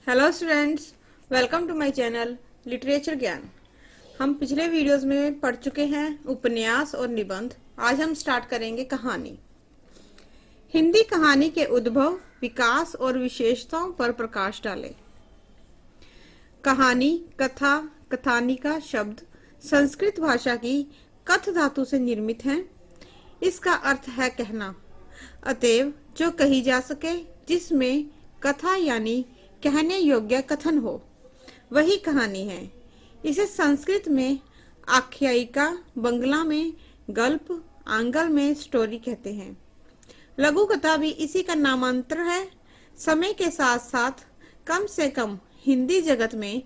Hello students, welcome to my channel literature Gyan. हम पिछले videos में पढ़ चुके हैं उपन्यास और निबंध। आज हम स्टार्ट करेंगे कहानी। हिंदी कहानी के उद्भव, विकास और विशेषताओं पर प्रकाश डालें। कहानी, कथा, कथानिका शब्द संस्कृत भाषा की कथ धातु से निर्मित हैं। इसका अर्थ है कहना। अतएव जो कही जा सके, जिसमें कथा यानी कहने योग्य कथन हो, वही कहानी है। इसे संस्कृत में आख्यायिका, बंगला में गल्प, आंगल में स्टोरी कहते हैं। लघु कथा भी इसी का नामांतर है। समय के साथ साथ कम से कम हिंदी जगत में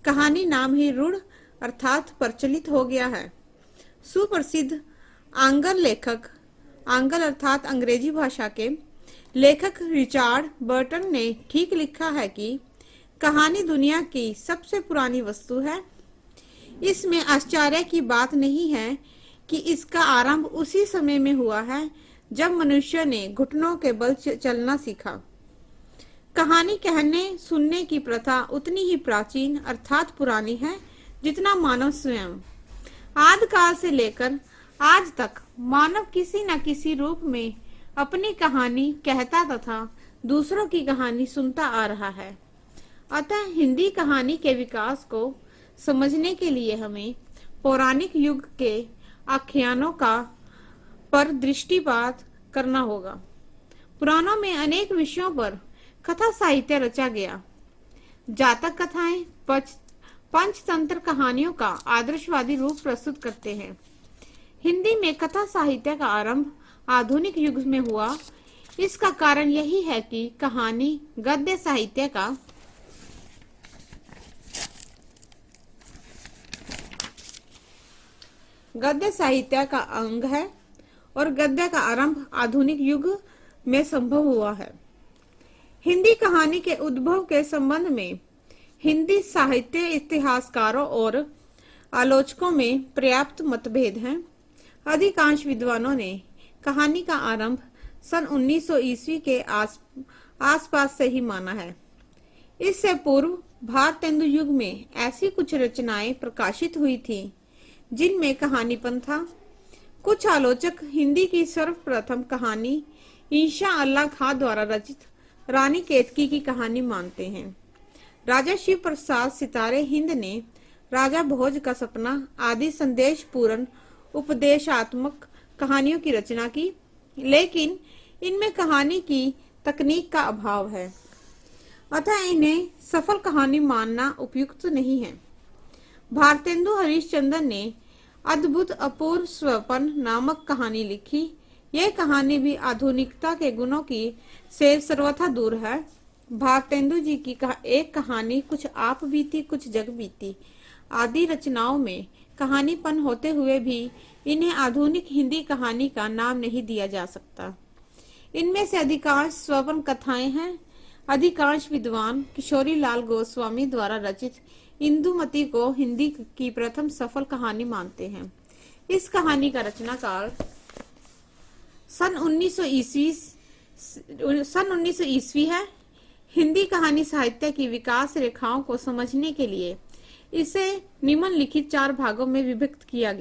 कहानी नाम ही रूढ़ अर्थात प्रचलित हो गया है। सुप्रसिद्ध आंगल लेखक, आंगल अर्थात अंग्रेजी भाषा के लेखक रिचर्ड बर्टन ने ठीक लिखा है कि कहानी दुनिया की सबसे पुरानी वस्तु है। इसमें आश्चर्य की बात नहीं है कि इसका आरंभ उसी समय में हुआ है जब मनुष्य ने घुटनों के बल चलना सीखा। कहानी कहने सुनने की प्रथा उतनी ही प्राचीन अर्थात पुरानी है जितना मानव स्वयं। आदिकाल से लेकर आज तक मानव किसी न किसी रूप में अपनी कहानी कहता तथा दूसरों की कहानी सुनता आ रहा है। अतः हिंदी कहानी के विकास को समझने के लिए हमें पौराणिक युग के आख्यानों का पर दृष्टिपात करना होगा। पुराणों में अनेक विषयों पर कथा साहित्य रचा गया। जातक कथाएं पंचतंत्र कहानियों का आदर्शवादी रूप प्रस्तुत करते हैं। हिंदी में कथा साहित्य का आरंभ आधुनिक युग में हुआ। इसका कारण यही है कि कहानी गद्य साहित्य का अंग है और गद्य का आरंभ आधुनिक युग में संभव हुआ है। हिंदी कहानी के उद्भव के संबंध में हिंदी साहित्य इतिहासकारों और आलोचकों में पर्याप्त मतभेद हैं। अधिकांश विद्वानों ने कहानी का आरंभ सन 1900 ईस्वी के आसपास से ही माना है। इससे पूर्व भारतेंदु युग में ऐसी कुछ रचनाएं प्रकाशित हुई थी जिनमें कहानीपन था। कुछ आलोचक हिंदी की सर्वप्रथम कहानी ईशा अल्लाह खां द्वारा रचित रानी केतकी की कहानी मानते हैं। राजा शिव प्रसाद सितारे हिंद ने राजा भोज का सपना आदि संदेश पूर्ण उपदेशात्मक कहानियों की रचना की, लेकिन इनमें कहानी की तकनीक का अभाव है, अतः इन्हें सफल कहानी मानना उपयुक्त नहीं है। भारतेंदु हरिश्चंद्र ने अद्भुत अपूर्व स्वपन नामक कहानी लिखी। यह कहानी भी आधुनिकता के गुणों की से सर्वथा दूर है। भारतेंदु जी की एक कहानी कुछ आप बीती कुछ जग बीती आदि रचनाओं में कहानीपन होते हुए भी इन्हें आधुनिक हिंदी कहानी का नाम नहीं दिया जा सकता। इनमें से अधिकांश स्वपन कथाएं हैं। अधिकांश विद्वान किशोरी लाल गोस्वामी द्वारा रचित इंदुमती को हिंदी की प्रथम सफल कहानी मानते हैं। इस कहानी का रचनाकाल सन 1900 ईस्वी है। हिंदी कहानी साहित्य की विकास रेखाओं को समझने के लिए इसे निम्नलिखित 4 भागों में विभक्त किया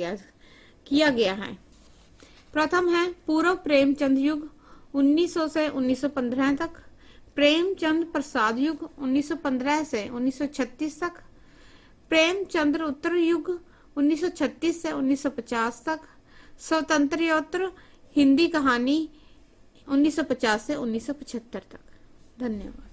गया है। प्रथम है पूर्व प्रेमचंद युग 1900 से 1915 तक, प्रेमचंद प्रसाद युग 1915 से 1936 तक, प्रेमचंद्र उत्तर युग 1936 से 1950 तक, स्वतंत्रोत्तर हिंदी कहानी 1950 से 1975 तक। धन्यवाद।